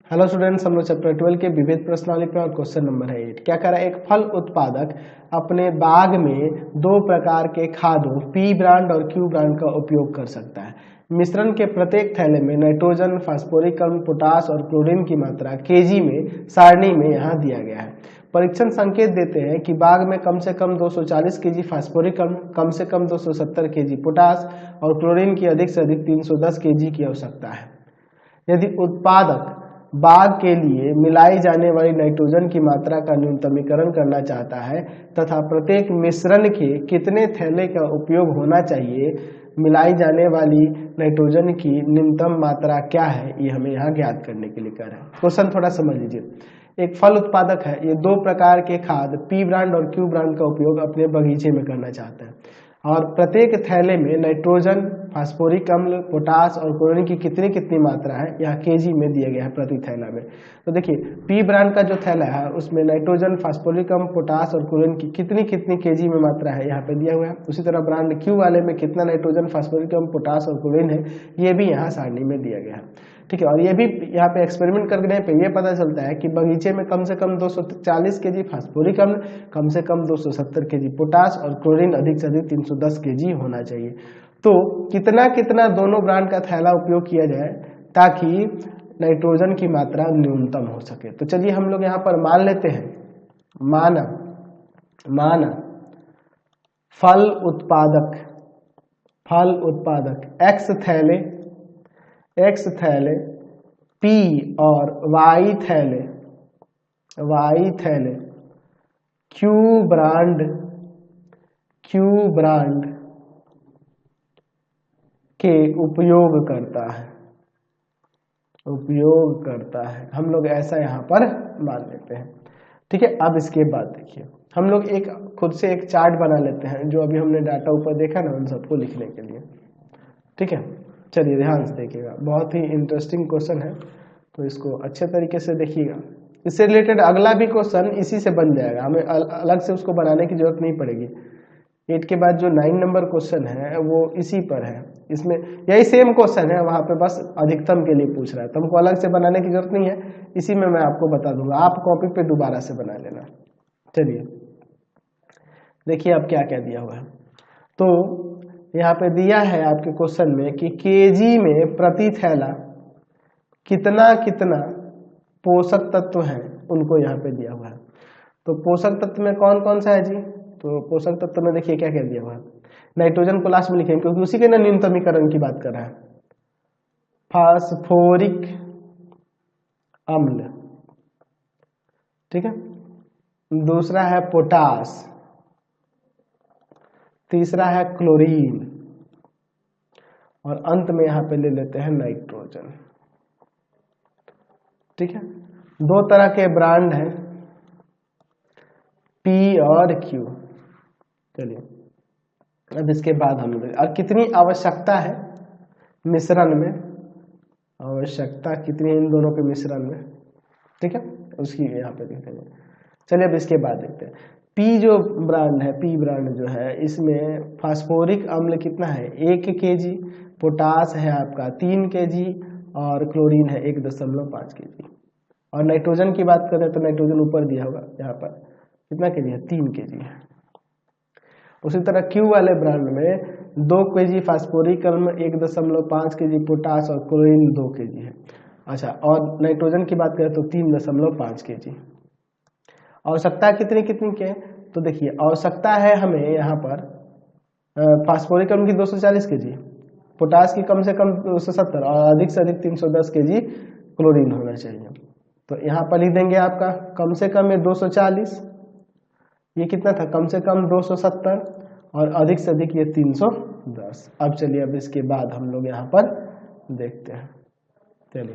Hello students, हम लोग chapter 12 के विविध प्रश्नावली पे और क्वेश्चन नंबर है 8। क्या कर रहा है, एक फल उत्पादक अपने बाग में दो प्रकार के खादों पी ब्रांड और क्यू ब्रांड का उपयोग कर सकता है। मिश्रण के प्रत्येक थैले में नाइट्रोजन, फास्फोरिक अम्ल, पोटास और क्लोरीन की मात्रा केजी में सारणी में यहाँ दिया गया है। परीक्षण संकेत देते हैं कि बाग में कम से कम 240 केजी फास्फोरिक अम्ल, कम से कम 270 केजी पोटास और क्लोरीन की अधिक से अधिक 310 केजी की आवश्यकता है। यदि उत्पादक बाग के लिए मिलाई जाने वाली नाइट्रोजन की मात्रा का न्यूनतमीकरण करना चाहता है तथा प्रत्येक मिश्रण के कितने थैले का उपयोग होना चाहिए, मिलाई जाने वाली नाइट्रोजन की न्यूनतम मात्रा क्या है, ये हमें यहाँ ज्ञात करने के लिए कह रहा है। क्वेश्चन थोड़ा समझ लीजिए। एक फल उत्पादक है, ये दो प्रकार के खाद पी ब्रांड और क्यू ब्रांड का उपयोग अपने बगीचे में करना चाहता है और प्रत्येक थैले में नाइट्रोजन, फास्फोरिक अम्ल, पोटास और क्लोरीन की कितनी कितनी मात्रा है यह केजी में दिया गया है प्रति थैला में। तो देखिए पी ब्रांड का जो थैला है उसमें नाइट्रोजन, फास्फोरिक अम्ल, पोटास और क्लोरीन की कितनी कितनी केजी में मात्रा है यहाँ पे दिया हुआ है। उसी तरह ब्रांड क्यू वाले में कितना नाइट्रोजन, फास्फोरिक अम्ल, पोटास और क्लोरीन है ये भी यहाँ सारणी में दिया गया है। ठीक है, और ये भी यहाँ पे एक्सपेरिमेंट करने पे ये पता चलता है कि बगीचे में कम से कम 240 केजी फास्फोरिक अम्ल, कम से कम 270 केजी पोटास और क्लोरीन अधिक से अधिक 310 केजी होना चाहिए। तो कितना कितना दोनों ब्रांड का थैला उपयोग किया जाए ताकि नाइट्रोजन की मात्रा न्यूनतम हो सके। तो चलिए हम लोग यहाँ पर मान लेते हैं, माना फल उत्पादक एक्स थैले पी और वाई थैले क्यू ब्रांड के उपयोग करता है। हम लोग ऐसा यहाँ पर मान लेते हैं। ठीक है, अब इसके बाद देखिए हम लोग खुद से एक चार्ट बना लेते हैं जो अभी हमने डाटा ऊपर देखा ना उन सबको लिखने के लिए। ठीक है, चलिए ध्यान से देखिएगा, बहुत ही इंटरेस्टिंग क्वेश्चन है तो इसको अच्छे तरीके से देखिएगा। इससे रिलेटेड अगला भी क्वेश्चन इसी से बन जाएगा, हमें अलग से उसको बनाने की जरूरत नहीं पड़ेगी। 8 के बाद जो 9 नंबर क्वेश्चन है वो इसी पर है, इसमें यही सेम क्वेश्चन है, वहां पे बस अधिकतम के लिए पूछ रहा है तो हमको अलग से बनाने की जरूरत नहीं है, इसी में मैं आपको बता दूंगा, आप कॉपी पे दोबारा से बना लेना। चलिए देखिए अब क्या क्या दिया हुआ है। तो यहाँ पे दिया है आपके क्वेश्चन में कि केजी में प्रति थैला कितना कितना पोषक तत्व हैं उनको यहाँ पे दिया हुआ है। तो पोषक तत्व में कौन कौन सा है जी, तो पोषक तत्व में देखिए क्या क्या दिया हुआ है। नाइट्रोजन को लास्ट में लिखेंगे क्योंकि उसी के ना न्यूनतमीकरण की बात कर रहा है। फास्फोरिक अम्ल, ठीक है, दूसरा है पोटास, तीसरा है क्लोरीन और अंत में यहां पे ले लेते हैं नाइट्रोजन। ठीक है, दो तरह के ब्रांड हैं पी और क्यू। चलिए अब इसके बाद हम लोग और कितनी आवश्यकता है मिश्रण में, आवश्यकता कितनी है इन दोनों के मिश्रण में, ठीक है, उसकी यहाँ पे देखेंगे। चलिए अब इसके बाद देखते हैं पी जो ब्रांड है, पी ब्रांड जो है इसमें फास्फोरिक अम्ल कितना है 1 केजी, पोटास है आपका 3 केजी और क्लोरीन है 1.5 केजी। और नाइट्रोजन की बात करें तो नाइट्रोजन ऊपर दिया होगा, यहाँ पर कितना केजी है 3 केजी है। उसी तरह क्यू वाले ब्रांड में 2 केजी फास्फोरिक अम्ल, 1.5 केजी पोटास और क्लोरीन 2 केजी है। अच्छा, और नाइट्रोजन की बात करें तो 3.5 केजी। आवश्यकता कितनी कितनी के, तो देखिए आवश्यकता है हमें यहाँ पर फास्फोरिक अम्ल की 240 केजी, पोटास की कम से कम 270 और अधिक से अधिक 310 केजी क्लोरीन होना चाहिए। तो यहाँ पर लिख देंगे आपका कम से कम ये 240, ये कितना था कम से कम 270 और अधिक से अधिक ये 310। अब चलिए अब इसके बाद हम लोग यहाँ पर देखते हैं। चलिए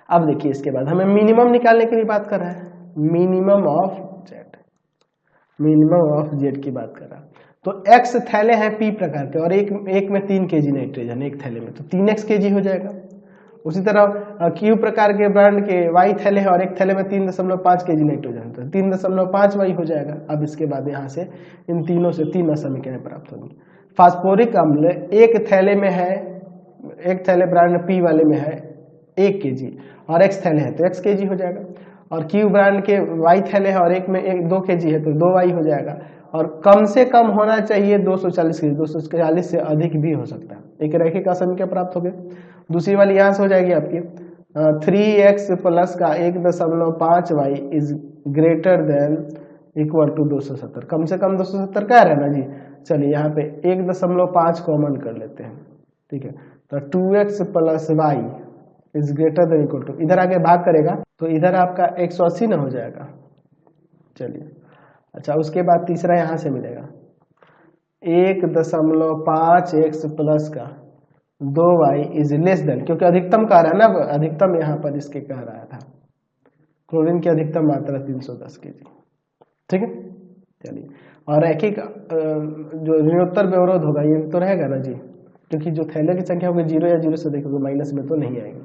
अब देखिए इसके बाद हमें मिनिमम निकालने के लिए बात कर रहा है, मिनिमम ऑफ जेड की बात कर रहा है। तो एक्स थैले हैं पी प्रकार के और एक में 3 केजी नाइट्रोजन एक थैले में, तो 3x केजी हो जाएगा। उसी तरह क्यू प्रकार के ब्रांड के वाई थैले हैं और एक थैले में 3.5 केजी नाइट्रोजन, तो 3.5 वाई हो जाएगा। अब इसके बाद यहाँ से इन तीनों से 3 समीकरण प्राप्त होंगी। फास्फोरिक अम्ल एक थैले में है, एक थैले ब्रांड पी वाले में है 1 kg, और x थैले है तो x kg हो जाएगा, और Q ब्रांड के y थैले है और एक में 2 kg है तो 2y हो जाएगा, और कम से कम होना चाहिए 240 kg, 240 से अधिक भी हो सकता है। एक रैखिक असमीकरण प्राप्त हो गया। दूसरी वाली यहाँ से हो जाएगी आपकी 3x प्लस का 1.5y is greater than equal to 270। कम से कम 270 क्या रहना जी, चलिए यहाँ पे 1.5 कॉमन कर लेते हैं, ठीक है। तो 2x plus Y is greater than equal to, इधर आगे भाग करेगा तो इधर आपका 180 ना हो जाएगा। चलिए अच्छा, उसके बाद तीसरा यहाँ से मिलेगा 1.5x प्लस का 2y इज लेस देन, क्योंकि अधिकतम कह रहा है ना, अधिकतम यहाँ पर इसके कह रहा था, क्लोरीन की अधिकतम मात्रा 310 kg, ठीक है। चलिए, और रैखिक जो ऋणोत्तर व्यवरोध होगा ये तो रहेगा ना जी, क्योंकि जो थैले की संख्या होगी 0 या 0 से देखोगे माइनस में तो नहीं आएगी।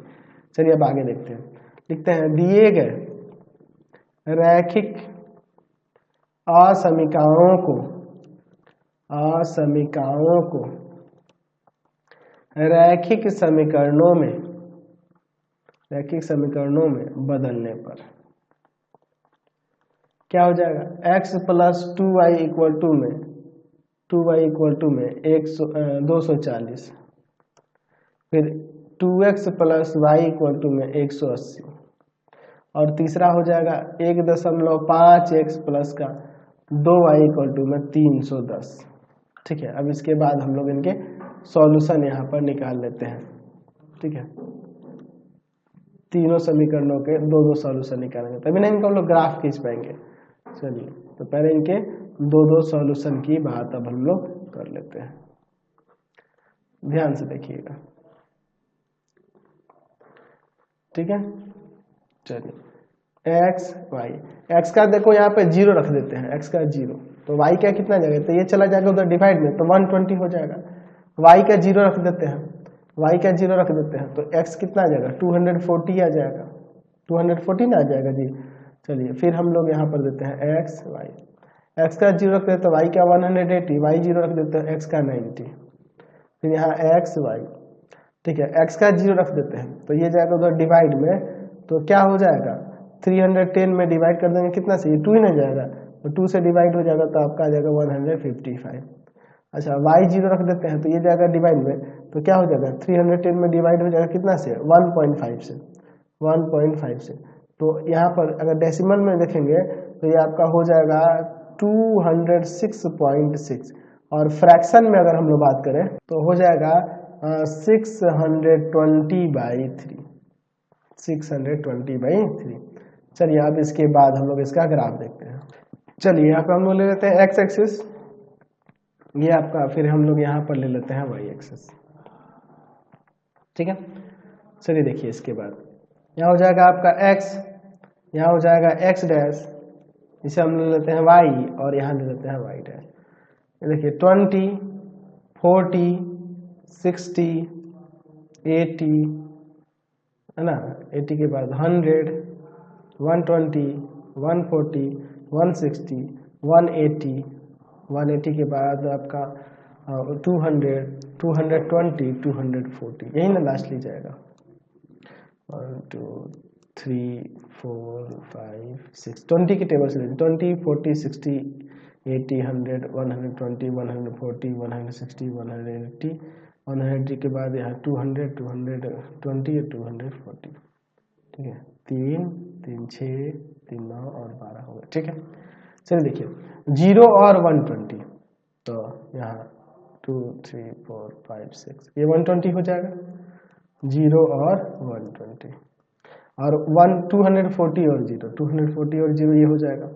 चलिए अब आगे देखते हैं, लिखते हैं दिए गए रैखिक असमीकरणों को रैखिक समीकरणों में बदलने पर क्या हो जाएगा, x plus 2y equal to में 240, फिर 2x plus Y equal to में 180, और तीसरा हो जाएगा 1.5x प्लस का 2y इक्वल टू में 310, ठीक है। अब इसके बाद हम लोग इनके सॉल्यूशन यहाँ पर निकाल लेते हैं, ठीक है। तीनों समीकरणों के दो सॉल्यूशन निकालेंगे, तभी ना इनका हम लोग ग्राफ खींच पाएंगे। चलिए तो पहले इनके दो सॉल्यूशन की बात अब हम लोग कर लेते हैं, ध्यान से देखिएगा, ठीक है। चलिए x y, x का देखो यहाँ पे 0 रख देते हैं, x का 0, तो y का कितना जाएगा, तो ये चला जाएगा उधर डिवाइड में तो 120 हो जाएगा। y का 0 रख देते हैं, y का 0 रख देते हैं तो x कितना आ जाएगा, 240 आ जाएगा, 240 ना आ जाएगा जी। चलिए फिर हम लोग यहाँ पर देते हैं x y, x का 0 रख देते हैं तो y का 180, y 0 रख देते हैं x का 90, फिर यहाँ x y, ठीक है। x का 0 रख देते हैं तो ये जाएगा उधर डिवाइड में, तो क्या हो जाएगा 310 में डिवाइड कर देंगे कितना से, 2 ही ना जाएगा तो 2 से डिवाइड हो जाएगा तो आपका आ जाएगा 155। अच्छा y 0 रख देते हैं तो ये जाएगा डिवाइड में, तो क्या हो जाएगा 310 में डिवाइड हो जाएगा कितना से, 1.5 से। तो यहाँ पर अगर डेसिमल में देखेंगे तो ये आपका हो जाएगा 206.6, और फ्रैक्शन में अगर हम लोग बात करें तो हो जाएगा 620/3, 620/3। चलिए अब इसके बाद हम लोग इसका ग्राफ देखते हैं। चलिए यहाँ पे हम लोग ले लेते हैं x एक्सिस, ये आपका, फिर हम लोग यहाँ पर ले लेते हैं y एक्सिस, ठीक है। चलिए देखिए इसके बाद यहाँ हो जाएगा आपका x, यहाँ हो जाएगा x डैश, इसे हम ले लेते हैं y, और यहाँ ले लेते हैं y डैश। देखिए 20, 40, 60, 80 है ना, 80 के बाद 100, 120, 140, 160, 180, 180 के बाद आपका 200, 220, 240, यही ना लास्ट ली जाएगा। 1 2 3 4 5 6, 20 की टेबल से 20, 40, 60, 80, 100, 120, 140, 160, 180, 180 के बाद यहाँ 200, 220, 240, ठीक है। 3 3 6 3 9 और 12 हो गए, ठीक है। चलिए देखिए 0 और 120, तो यहाँ 2 3 4 5 6, ये 120 हो जाएगा, 0 और 120, और 240 और 0, 240 और 0 ये हो जाएगा।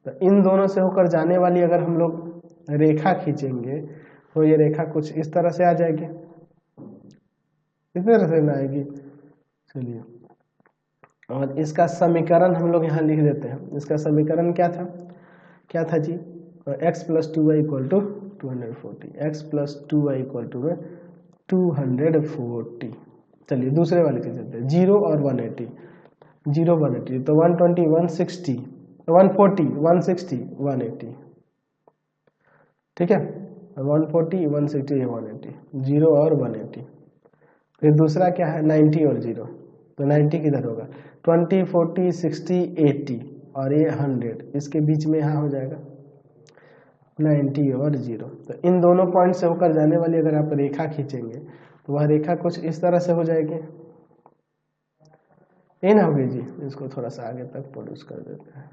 तो इन दोनों से होकर जाने वाली अगर हम लोग रेखा खींचेंगे तो ये रेखा कुछ इस तरह से आ जाएगी, इस तरह से ना आएगी। चलिए और इसका समीकरण हम लोग यहाँ लिख देते हैं, इसका समीकरण क्या था जी, x plus 2y equal to 240, x plus 2y equal to 240। चलिए दूसरे वाले के चलते हैं, 0 और 180, 0 180, तो 120, 160, 140, 160, 180, ठीक है। 140, 160, 180, 0 और 180। फिर दूसरा क्या है 90 और 0, तो तो 90 किधर होगा, 20, 40, 60, 80 और ये 100, इसके बीच में यहाँ हो जाएगा 90 और 0। तो इन दोनों पॉइंट से होकर जाने वाली अगर आप रेखा खींचेंगे तो वह रेखा कुछ इस तरह से हो जाएगी, ये ना होगी जी। इसको थोड़ा सा आगे तक प्रोड्यूस कर देते हैं,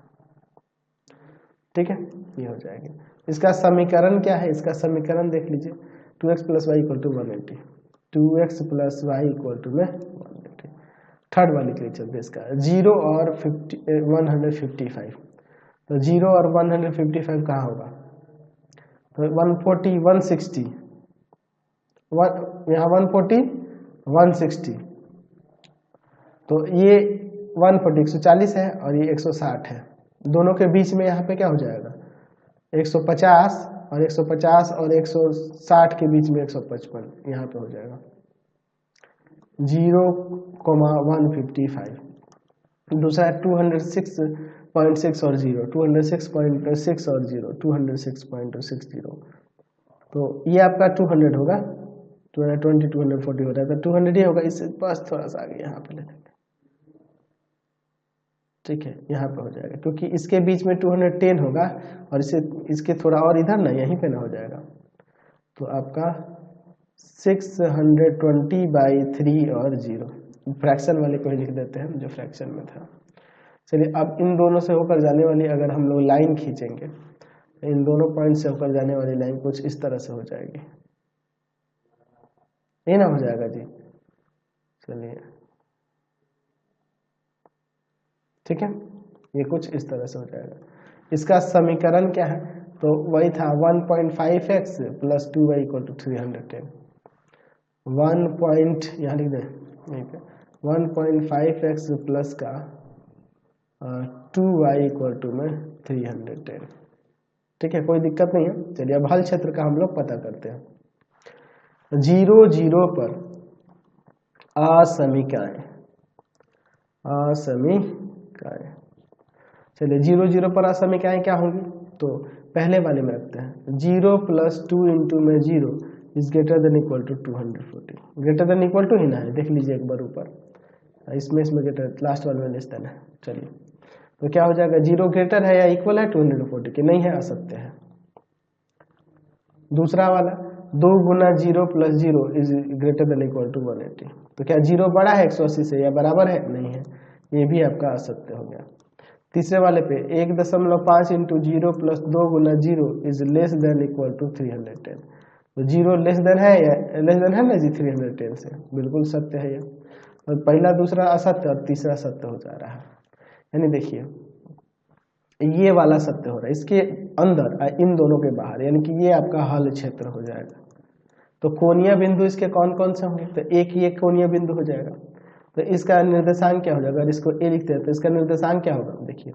ठीक है, ये हो जाएगी। इसका समीकरण क्या है, इसका समीकरण देख लीजिए, 2x + y = 180, 2x + y = में 180। थर्ड वाली के लिए चलते हैं, इसका 0 और 155, तो 0 और 155 कहाँ होगा, तो 140, 160, यहाँ 140, 160, तो ये 140 140 है और ये 160 है, दोनों के बीच में यहाँ पे क्या हो जाएगा 150 और 150 और 160 के बीच में 155, यहाँ पे हो जाएगा 0,155। दूसरा है 206.6 और 0, 206.6 और 0, 206.60, तो ये आपका 200 होगा, 220, 240 हो रहा है, तो 200 ही होगा। इससे बस थोड़ा सा आगे यहाँ पे ले लेंगे, ठीक है, यहाँ पे हो जाएगा, क्योंकि इसके बीच में 210 होगा और इसके थोड़ा और इधर ना, यहीं पे ना हो जाएगा, तो आपका 620/3 और 0, फ्रैक्शन वाले को ही लिख देते हैं जो फ्रैक्शन में था। चलिए, अब इन दोनों से होकर जाने वाली अगर हम लोग लाइन खींचेंगे, इन दोनों पॉइंट से होकर जाने वाली लाइन कुछ इस तरह से हो जाएगी, ये ना हो जाएगा जी। चलिए, ठीक है, ये कुछ इस तरह से हो जाएगा। इसका समीकरण क्या है, तो वही था 1.5x + 2y = 310, 1 पॉइंट यहाँ लिख दें, 1.5x प्लस का 2y = में 310, ठीक है, कोई दिक्कत नहीं है। चलिए, अब हल क्षेत्र का हम लोग पता करते हैं। 0, 0 पर असमीकाएं, चलिए 0, 0 पर असमीकाएं क्या होंगी, तो पहले वाले में रखते हैं, 0 + 2 × में 0 is greater than equal to 240, greater than equal to ही ना है, देख लीजिए एक बार ऊपर, इसमें ग्रेटर, लास्ट वाले में लेस देन है। चलिए, तो क्या हो जाएगा, 0 ग्रेटर है या इक्वल है 240 के, नहीं है, असत्य है। दूसरा वाला 2 × 0 + 0 is greater than equal to 180, तो क्या 0 बड़ा है 180 से या बराबर है, नहीं है, ये भी आपका असत्य हो गया। तीसरे वाले पे 1.5 × 0 + 2 × 0 is less than equal to 310, तो 0 लेस देन है या लेस देन है ना जी 310 से, बिल्कुल सत्य है ये, और पहला दूसरा असत्य और तीसरा सत्य हो जा रहा है, यानी देखिए ये वाला सत्य हो रहा है इसके अंदर, इन दोनों के बाहर, यानी कि ये आपका हल क्षेत्र हो जाएगा। तो कोणीय बिंदु इसके कौन कौन से होंगे, तो एक ही एक कोणीय बिंदु हो जाएगा, तो इसका निर्देशांक क्या हो जाएगा, अगर इसको ए लिखते हैं तो इसका निर्देशांक क्या होगा, देखिए,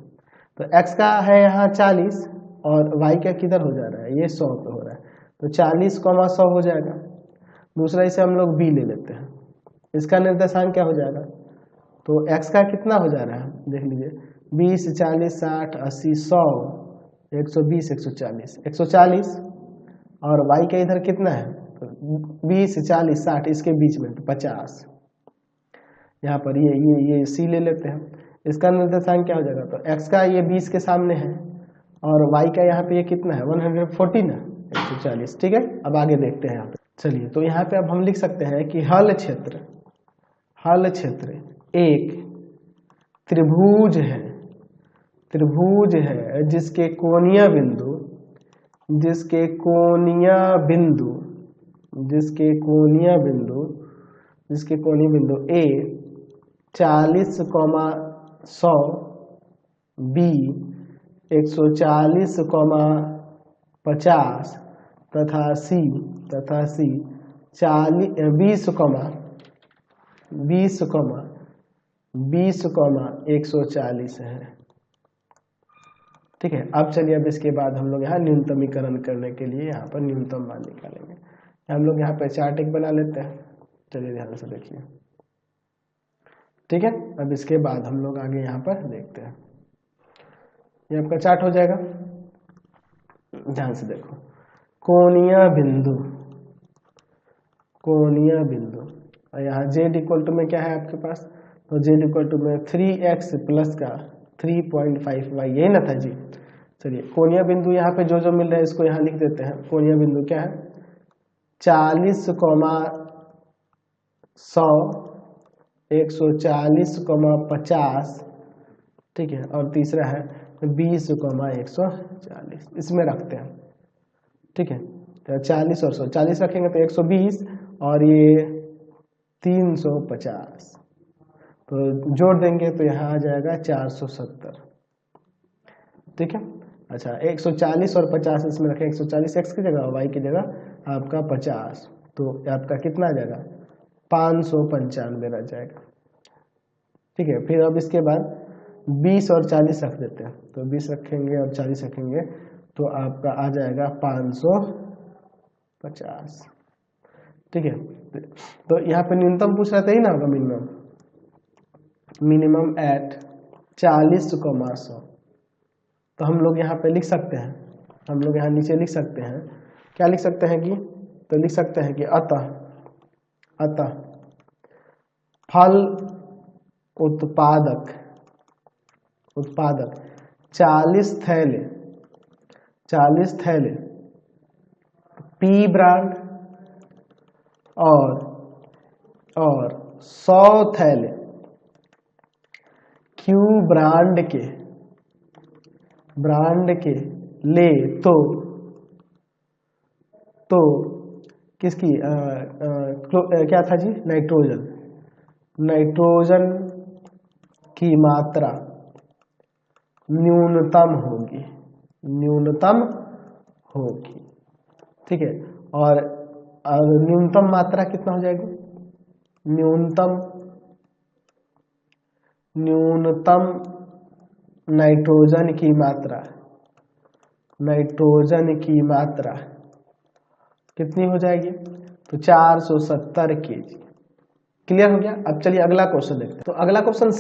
तो x का है यहाँ 40 और y का किधर हो जा रहा है, ये 100 पे हो रहा है, तो 40, 100 हो जाएगा। दूसरा इसे हम लोग b ले लेते हैं, इसका निर्देशांक क्या हो जाएगा, तो x का कितना हो जा रहा है, देख लीजिए 20, 40, 60, 80, 100, 120, 140, 140 और y का इधर कितना है, तो 20, 40, 60, इसके बीच में तो 50, यहाँ पर ये c ले लेते हैं, इसका निर्देशांक क्या हो जाएगा, तो x का ये 20 के सामने है और y का यहाँ पे ये कितना है 140 ना, 140, ठीक है। अब आगे देखते हैं यहाँ पे, चलिए, तो यहाँ पे अब हम लिख सकते हैं कि हल क्षेत्र एक त्रिभुज है जिसके कोणीय बिंदु A 40, 100, B 140, 50 तथा C 20,140 है, ठीक है। अब चलिए, अब इसके बाद हम लोग यहाँ न्यूनतमीकरण करने के लिए यहाँ पर न्यूनतम मान निकालेंगे। हम लोग यहाँ पर चार्ट एक बना लेते हैं, चलिए ध्यान से देखिए, ठीक है। अब इसके बाद हम लोग आगे यहाँ पर देखते हैं, ये आपका चार्ट हो जाएगा, ध्यान से देखो, कोणीय बिंदु और यहाँ z = में क्या है आपके पास, तो z इक्वल टू में 3x प्लस का 3.5y, यही ना था जी। चलिए कोणीय बिंदु यहाँ पे जो जो मिल रहा है इसको यहाँ लिख देते हैं। कोणीय बिंदु क्या है, 40, 100, 140, 50, ठीक है, और तीसरा है 20, 140, इसमें रखते हैं, ठीक है। तो 40 और 100, 40 रखेंगे तो 120 और ये 350, तो जोड़ देंगे तो यहाँ आ जाएगा 470, ठीक है। अच्छा 140 और 50 इसमें रखें, 140 x की जगह y की जगह आपका 50, तो आपका कितना आ जाएगा 595 रह जाएगा, ठीक है। फिर अब इसके बाद 20 और 40 रख देते हैं, तो 20 रखेंगे और 40 रखेंगे तो आपका आ जाएगा 550, ठीक है। तो यहाँ पे न्यूनतम पूछ रहा था ही ना होगा मिनिमम, मिनिमम एट 40, 100, तो हम लोग यहाँ पे लिख सकते हैं, हम लोग यहाँ नीचे लिख सकते हैं, क्या लिख सकते हैं कि, तो लिख सकते हैं कि अतः फल उत्पादक 40 थैले पी ब्रांड और 100 थैले क्यू ब्रांड के ले तो किसकी क्या था जी, नाइट्रोजन की मात्रा न्यूनतम होगी, ठीक है। और न्यूनतम मात्रा कितना हो जाएगी, न्यूनतम नाइट्रोजन की मात्रा कितनी हो जाएगी, तो 470 kg। क्लियर हो गया। अब चलिए अगला क्वेश्चन देखते हैं। तो अगला क्वेश्चन